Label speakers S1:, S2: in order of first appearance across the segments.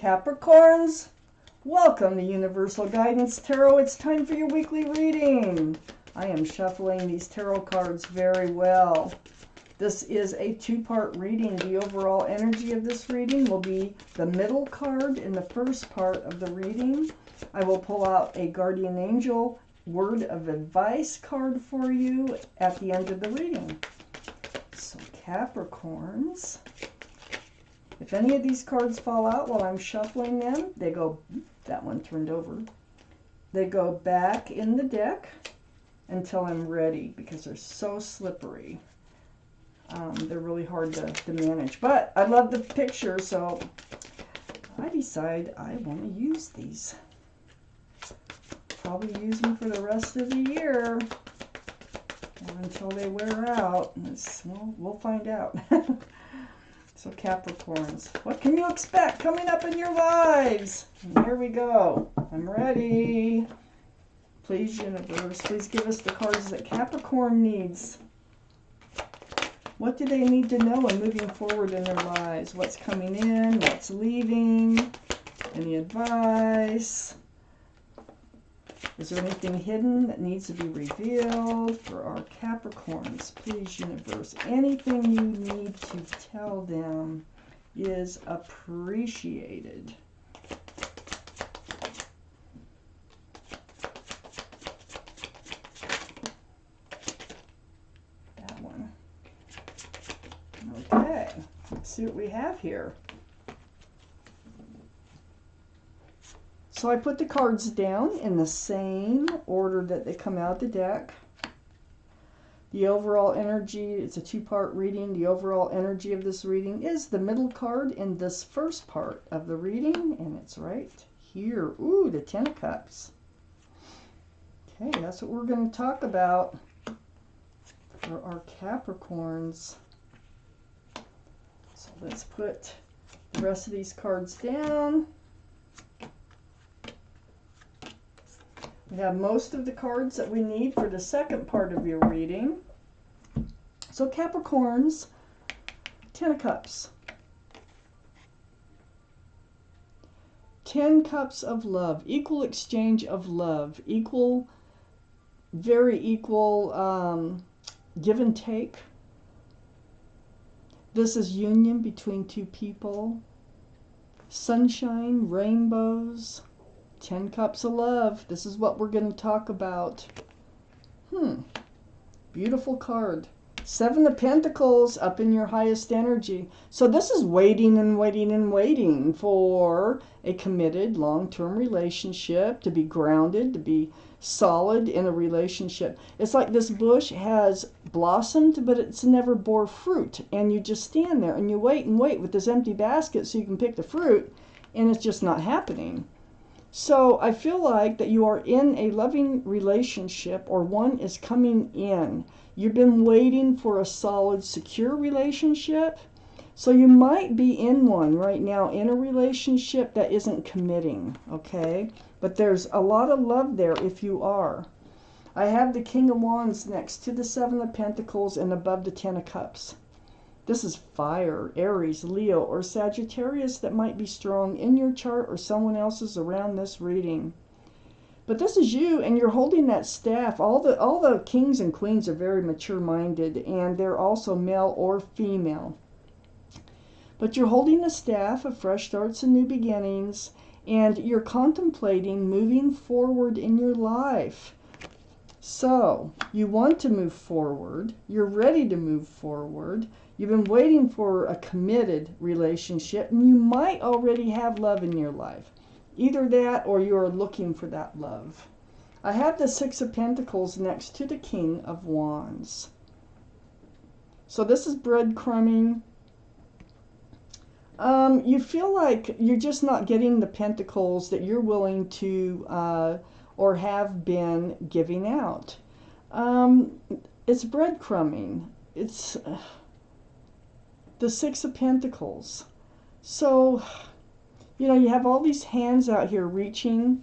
S1: Capricorns, welcome to Universal Guidance Tarot. It's time for your weekly reading. I am shuffling these tarot cards very well. This is a two-part reading. The overall energy of this reading will be the middle card in the first part of the reading. I will pull out a guardian angel word of advice card for you at the end of the reading. So Capricorns, if any of these cards fall out while I'm shuffling them, they go, that one turned over, they go back in the deck until I'm ready because they're so slippery. They're really hard to manage. But I love the picture, so I decide I want to use these. Probably use them for the rest of the year or until they wear out. Well, we'll find out. So Capricorns, what can you expect coming up in your lives? And here we go. I'm ready. Please, universe, please give us the cards that Capricorn needs. What do they need to know in moving forward in their lives? What's coming in? What's leaving? Any advice? Is there anything hidden that needs to be revealed for our Capricorns? Please, universe, anything you need to tell them is appreciated. That one. Okay, let's see what we have here. So I put the cards down in the same order that they come out the deck. The overall energy, it's a two-part reading. The overall energy of this reading is the middle card in this first part of the reading, and it's right here. Ooh, the Ten of Cups. Okay, that's what we're going to talk about for our Capricorns. So let's put the rest of these cards down. We have most of the cards that we need for the second part of your reading. So Capricorns, Ten of Cups. 10 cups of love, equal exchange of love, very equal give and take. This is union between two people. Sunshine, rainbows. 10 cups of love. This is what we're going to talk about. Beautiful card. 7 of Pentacles up in your highest energy. So this is waiting and waiting and waiting for a committed long-term relationship, to be grounded, to be solid in a relationship. It's like this bush has blossomed, but it's never bore fruit. And you just stand there and you wait and wait with this empty basket so you can pick the fruit, and it's just not happening. So I feel like that you are in a loving relationship, or one is coming in. You've been waiting for a solid, secure relationship. So you might be in one right now, in a relationship that isn't committing, okay? But there's a lot of love there if you are. I have the King of Wands next to the 7 of Pentacles and above the 10 of Cups. This is fire, Aries, Leo, or Sagittarius that might be strong in your chart or someone else's around this reading. But this is you, and you're holding that staff. All the kings and queens are very mature-minded, and they're also male or female. But you're holding the staff of fresh starts and new beginnings, and you're contemplating moving forward in your life. So, you want to move forward. You're ready to move forward. You've been waiting for a committed relationship, and you might already have love in your life. Either that, or you're looking for that love. I have the 6 of Pentacles next to the King of Wands. So this is breadcrumbing. You feel like you're just not getting the pentacles that you're willing to or have been giving out. It's breadcrumbing. It's the 6 of Pentacles. So, you know, you have all these hands out here reaching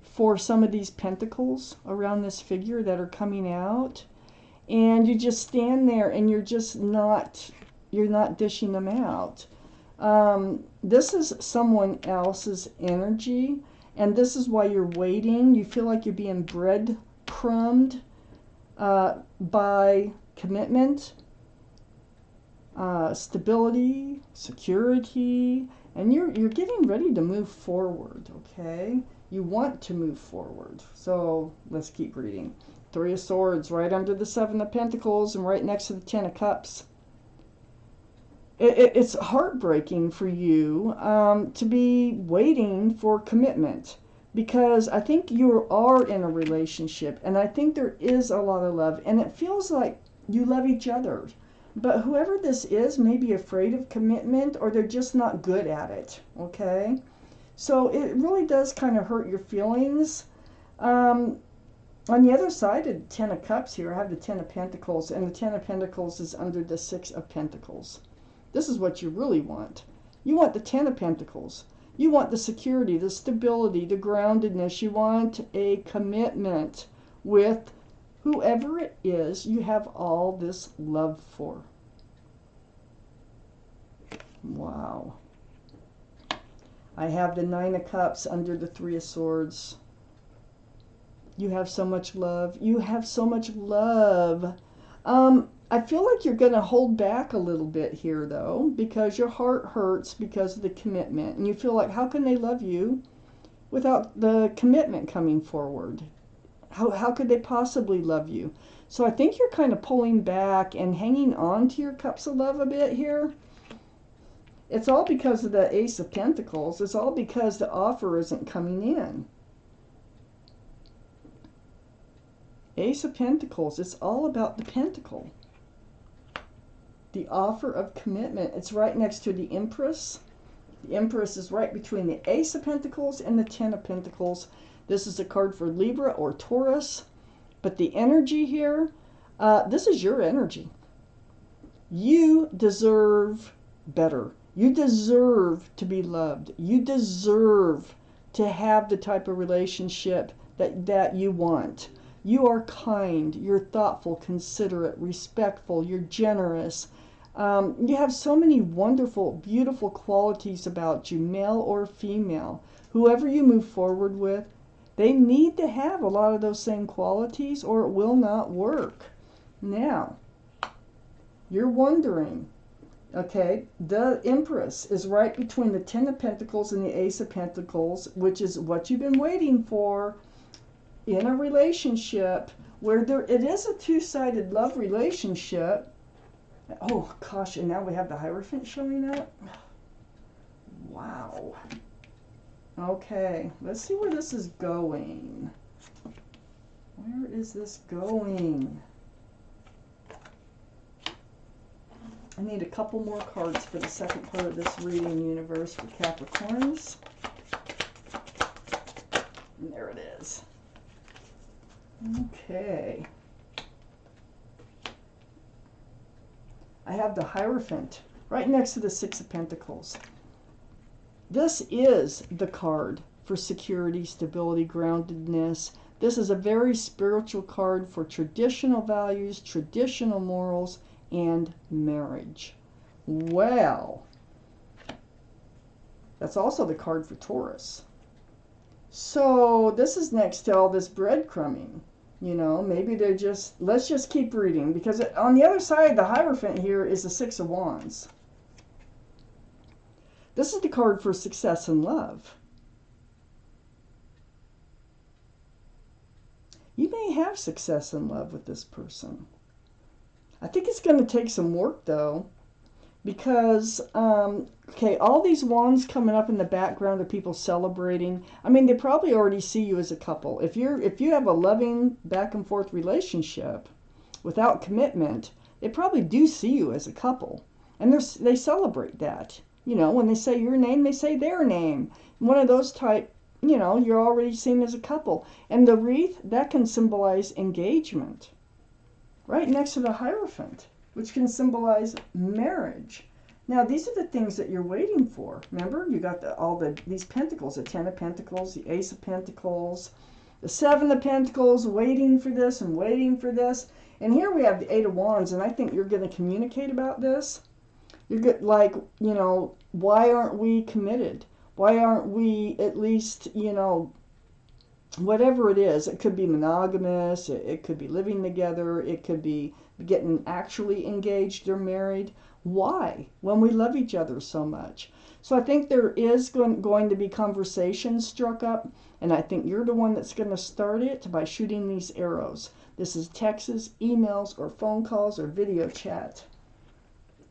S1: for some of these pentacles around this figure that are coming out. And you just stand there and you're not dishing them out. This is someone else's energy, and this is why you're waiting. You feel like you're being breadcrumbed by commitment, stability, security, and you're getting ready to move forward, okay? You want to move forward. So let's keep reading. Three of Swords right under the Seven of Pentacles and right next to the Ten of Cups. It's heartbreaking for you to be waiting for commitment, because I think you are in a relationship and I think there is a lot of love and it feels like you love each other. But whoever this is may be afraid of commitment, or they're just not good at it, okay? So it really does kind of hurt your feelings. On the other side of the Ten of Cups here, I have the Ten of Pentacles, and the Ten of Pentacles is under the Six of Pentacles. This is what you really want. You want the Ten of Pentacles. You want the security, the stability, the groundedness. You want a commitment with whoever it is you have all this love for. Wow. I have the Nine of Cups under the Three of Swords. You have so much love. You have so much love. I feel like you're going to hold back a little bit here, though, because your heart hurts because of the commitment. And you feel like, how can they love you without the commitment coming forward? How could they possibly love you? So I think you're kind of pulling back and hanging on to your cups of love a bit here. It's all because of the Ace of Pentacles. It's all because the offer isn't coming in. Ace of Pentacles, it's all about the pentacle. The offer of commitment. It's right next to the Empress. The Empress is right between the Ace of Pentacles and the Ten of Pentacles. This is a card for Libra or Taurus. But the energy here, this is your energy. You deserve better. You deserve to be loved. You deserve to have the type of relationship that you want. You are kind, you're thoughtful, considerate, respectful, you're generous. You have so many wonderful, beautiful qualities about you, male or female. Whoever you move forward with, they need to have a lot of those same qualities or it will not work. Now, you're wondering, okay, the Empress is right between the Ten of Pentacles and the Ace of Pentacles, which is what you've been waiting for in a relationship where it is a two-sided love relationship. Oh gosh, and now we have the Hierophant showing up. Wow. Okay, let's see where this is going. Where is this going? I need a couple more cards for the second part of this reading, universe, for Capricorns. And there it is. Okay. I have the Hierophant right next to the Six of Pentacles. This is the card for security, stability, groundedness. This is a very spiritual card for traditional values, traditional morals, and marriage. Well, that's also the card for Taurus. So this is next to all this breadcrumbing. You know, maybe they're just, let's just keep reading, because on the other side, the Hierophant here is the Six of Wands. This is the card for success in love. You may have success in love with this person. I think it's going to take some work, though, because, okay, all these wands coming up in the background of people celebrating. I mean, they probably already see you as a couple. If you have a loving back and forth relationship without commitment, they probably do see you as a couple, and they celebrate that. You know, when they say your name, they say their name. One of those type, you know, you're already seen as a couple. And the wreath, that can symbolize engagement. Right next to the Hierophant, which can symbolize marriage. Now, these are the things that you're waiting for. Remember, you got these pentacles, the Ten of Pentacles, the Ace of Pentacles, the Seven of Pentacles, waiting for this and waiting for this. And here we have the Eight of Wands, and I think you're going to communicate about this. You're good, like, you know, why aren't we committed? Why aren't we at least, you know, whatever it is? It could be monogamous, it could be living together, it could be getting actually engaged or married. Why? When we love each other so much. So I think there is going to be conversations struck up, and I think you're the one that's going to start it by shooting these arrows. This is texts, emails, or phone calls, or video chat.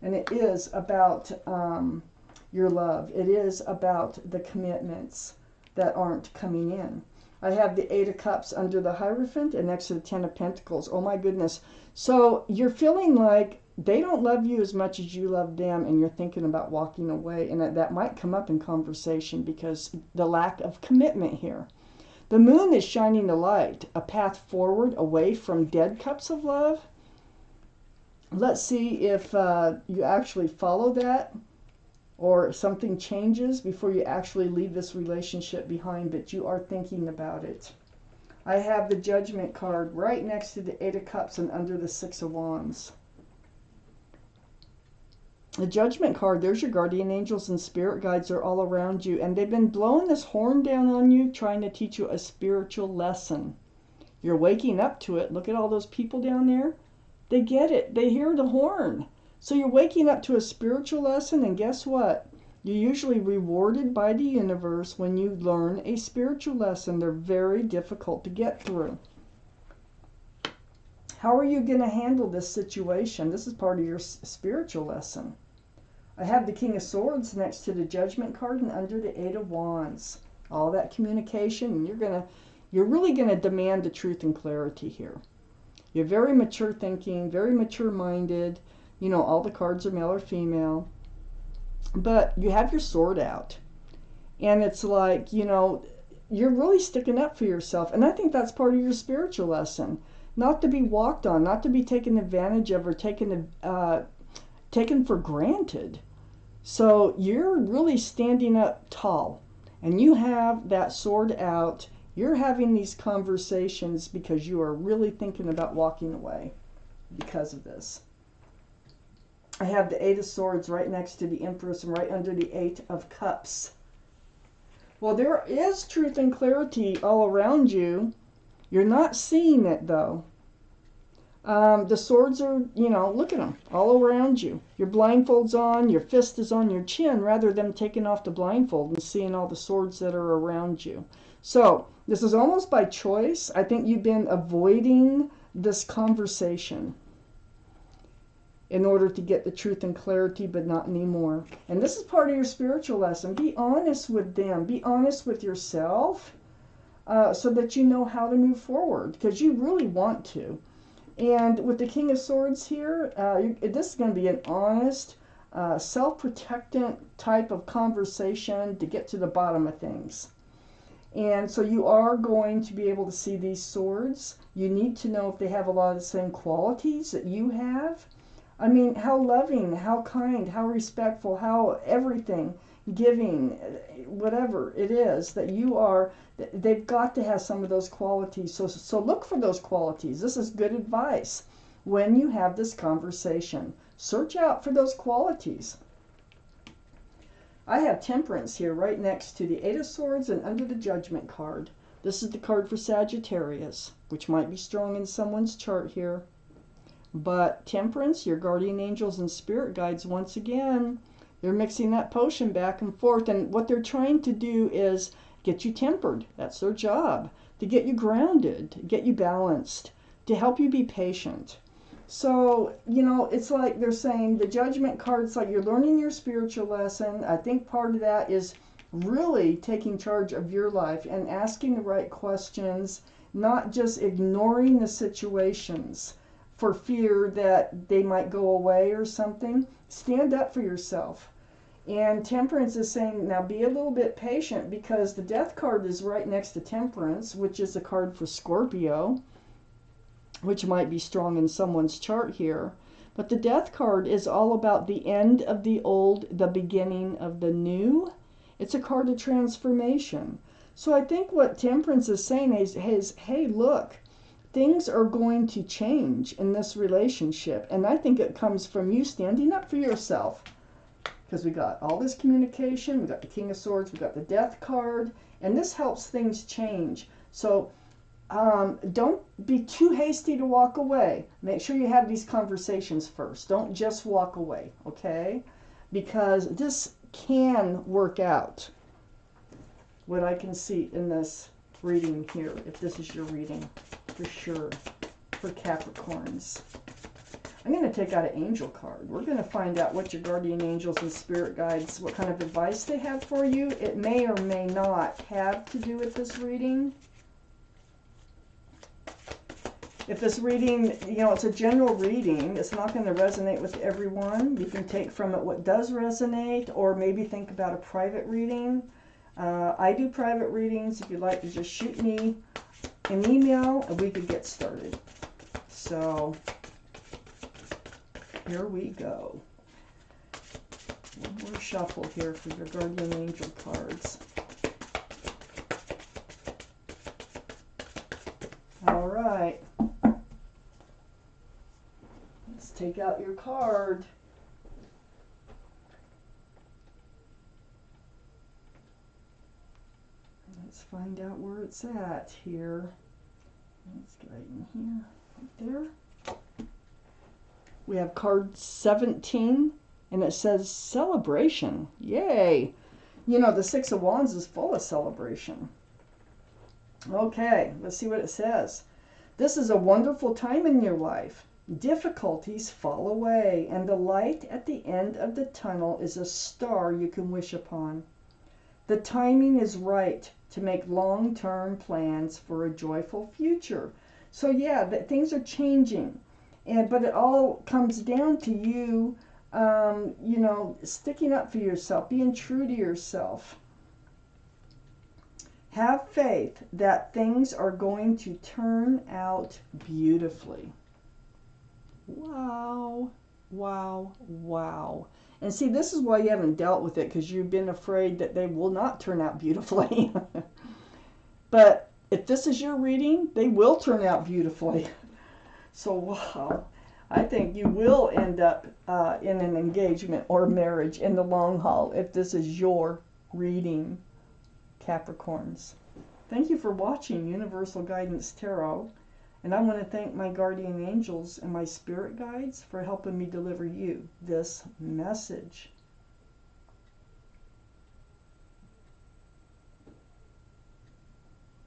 S1: And it is about your love. It is about the commitments that aren't coming in. I have the Eight of Cups under the Hierophant and next to the Ten of Pentacles. Oh my goodness. So you're feeling like they don't love you as much as you love them, and you're thinking about walking away. And that might come up in conversation because the lack of commitment here. The moon is shining the light, a path forward away from dead cups of love. Let's see if you actually follow that, or something changes before you actually leave this relationship behind, but you are thinking about it. I have the Judgment card right next to the Eight of Cups and under the Six of Wands. The Judgment card, there's your guardian angels and spirit guides are all around you, and they've been blowing this horn down on you, trying to teach you a spiritual lesson. You're waking up to it. Look at all those people down there. They get it. They hear the horn. So you're waking up to a spiritual lesson, and guess what? You're usually rewarded by the universe when you learn a spiritual lesson. They're very difficult to get through. How are you going to handle this situation? This is part of your spiritual lesson. I have the King of Swords next to the Judgment card and under the Eight of Wands. All that communication, and you're really going to demand the truth and clarity here. You're very mature thinking, very mature minded. You know, all the cards are male or female. But you have your sword out. And it's like, you know, you're really sticking up for yourself. And I think that's part of your spiritual lesson. Not to be walked on, not to be taken advantage of or taken for granted. So you're really standing up tall. And you have that sword out. You're having these conversations because you are really thinking about walking away because of this. I have the Eight of Swords right next to the Empress and right under the Eight of Cups. Well, there is truth and clarity all around you. You're not seeing it, though. The swords are, you know, look at them, all around you. Your blindfold's on, your fist is on your chin, rather than taking off the blindfold and seeing all the swords that are around you. So, this is almost by choice. I think you've been avoiding this conversation in order to get the truth and clarity, but not anymore. And this is part of your spiritual lesson. Be honest with them. Be honest with yourself so that you know how to move forward, because you really want to. And with the King of Swords here, this is going to be an honest, self-protectant type of conversation to get to the bottom of things. And so you are going to be able to see these swords. You need to know if they have a lot of the same qualities that you have. I mean, how loving, how kind, how respectful, how everything, giving, whatever it is that you are, they've got to have some of those qualities. So look for those qualities. This is good advice when you have this conversation. Search out for those qualities. I have Temperance here right next to the Eight of Swords and under the Judgment card. This is the card for Sagittarius, which might be strong in someone's chart here. But Temperance, your guardian angels and spirit guides, once again, they're mixing that potion back and forth. And what they're trying to do is get you tempered. That's their job. To get you grounded, to get you balanced, to help you be patient. So, you know, it's like they're saying the Judgment card, it's like you're learning your spiritual lesson. I think part of that is really taking charge of your life and asking the right questions, not just ignoring the situations for fear that they might go away or something. Stand up for yourself. And Temperance is saying, now be a little bit patient, because the Death card is right next to Temperance, which is a card for Scorpio, which might be strong in someone's chart here. But the Death card is all about the end of the old, the beginning of the new. It's a card of transformation. So I think what Temperance is saying is hey, look, things are going to change in this relationship. And I think it comes from you standing up for yourself. because we got all this communication, we got the King of Swords, we got the Death card, and this helps things change. So don't be too hasty to walk away. Make sure you have these conversations first. Don't just walk away, okay? Because this can work out. What I can see in this reading here, if this is your reading, for sure, for Capricorns. I'm going to take out an angel card. We're going to find out what your guardian angels and spirit guides, what kind of advice they have for you. It may or may not have to do with this reading. If this reading, you know, it's a general reading, it's not going to resonate with everyone. You can take from it what does resonate, or maybe think about a private reading. I do private readings. If you'd like to just shoot me an email and we could get started. So here we go. One more shuffle here for your guardian angel cards. All right. Let's take out your card. Let's find out where it's at here. Let's get right in here, right there. We have card 17, and it says celebration. Yay! You know, the Six of Wands is full of celebration. Okay, let's see what it says. This is a wonderful time in your life. Difficulties fall away, and the light at the end of the tunnel is a star you can wish upon. The timing is right to make long-term plans for a joyful future. So yeah, that things are changing, but it all comes down to you, you know, sticking up for yourself, being true to yourself. Have faith that things are going to turn out beautifully. Wow, wow, wow. And see, this is why you haven't dealt with it, because you've been afraid that they will not turn out beautifully. But if this is your reading, they will turn out beautifully. So, wow. I think you will end up in an engagement or marriage in the long haul if this is your reading, Capricorns. Thank you for watching Universal Guidance Tarot. And I want to thank my guardian angels and my spirit guides for helping me deliver you this message.